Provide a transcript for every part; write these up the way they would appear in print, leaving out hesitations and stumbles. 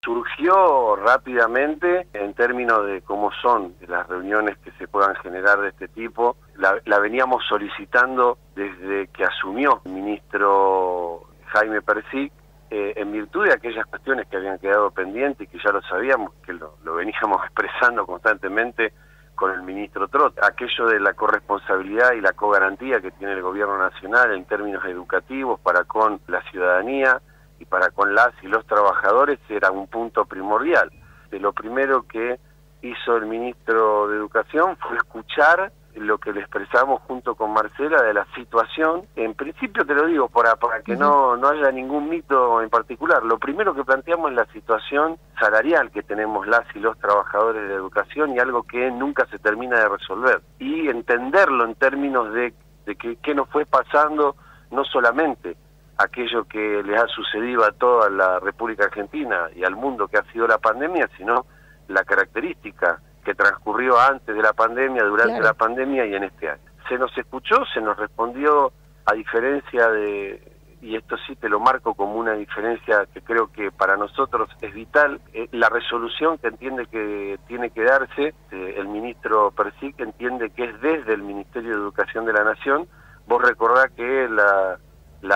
Surgió rápidamente en términos de cómo son las reuniones que se puedan generar de este tipo. La veníamos solicitando desde que asumió el ministro Jaime Persic, en virtud de aquellas cuestiones que habían quedado pendientes y que ya lo sabíamos, que lo veníamos expresando constantemente con el ministro Trota. Aquello de la corresponsabilidad y la cogarantía que tiene el gobierno nacional en términos educativos para con la ciudadanía y para con las y los trabajadores era un punto primordial. De lo primero que hizo el ministro de Educación fue escuchar lo que le expresamos junto con Marcela de la situación. En principio te lo digo para que no haya ningún mito en particular. Lo primero que planteamos es la situación salarial que tenemos las y los trabajadores de educación y algo que nunca se termina de resolver. Y entenderlo en términos de qué nos fue pasando, no solamente aquello que les ha sucedido a toda la República Argentina y al mundo que ha sido la pandemia, sino la característica que transcurrió antes de la pandemia, durante la pandemia y en este año. Se nos escuchó, se nos respondió, a diferencia de, y esto sí te lo marco como una diferencia que creo que para nosotros es vital, la resolución que entiende que tiene que darse, el ministro Persic entiende que es desde el Ministerio de Educación de la Nación. Vos recordás que la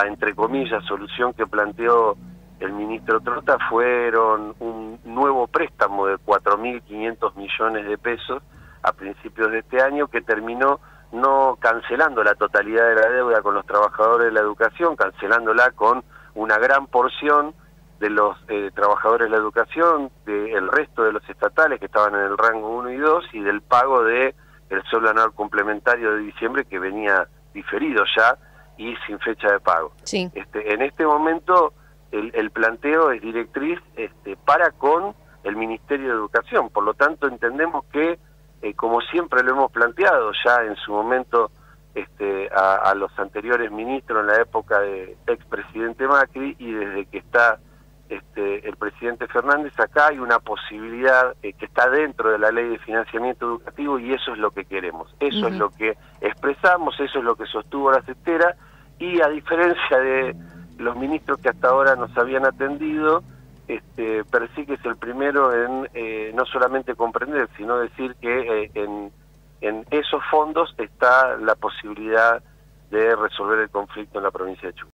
entre comillas solución que planteó el ministro Trota fueron un nuevo préstamo de 4.500 millones de pesos a principios de este año, que terminó no cancelando la totalidad de la deuda con los trabajadores de la educación, cancelándola con una gran porción de los trabajadores de la educación, del resto de los estatales que estaban en el rango 1 y 2, y del pago de el sueldo anual complementario de diciembre, que venía diferido ya y sin fecha de pago. Sí. En este momento el planteo es directriz para con el Ministerio de Educación. Por lo tanto, entendemos que, como siempre lo hemos planteado ya en su momento a los anteriores ministros en la época de expresidente Macri, y desde que está el presidente Fernández, acá hay una posibilidad que está dentro de la Ley de Financiamiento Educativo, y eso es lo que queremos. Eso es lo que expresamos, eso es lo que sostuvo la CETERA, y a diferencia de los ministros que hasta ahora nos habían atendido, Persic es el primero en no solamente comprender, sino decir que en esos fondos está la posibilidad de resolver el conflicto en la provincia de Chubut.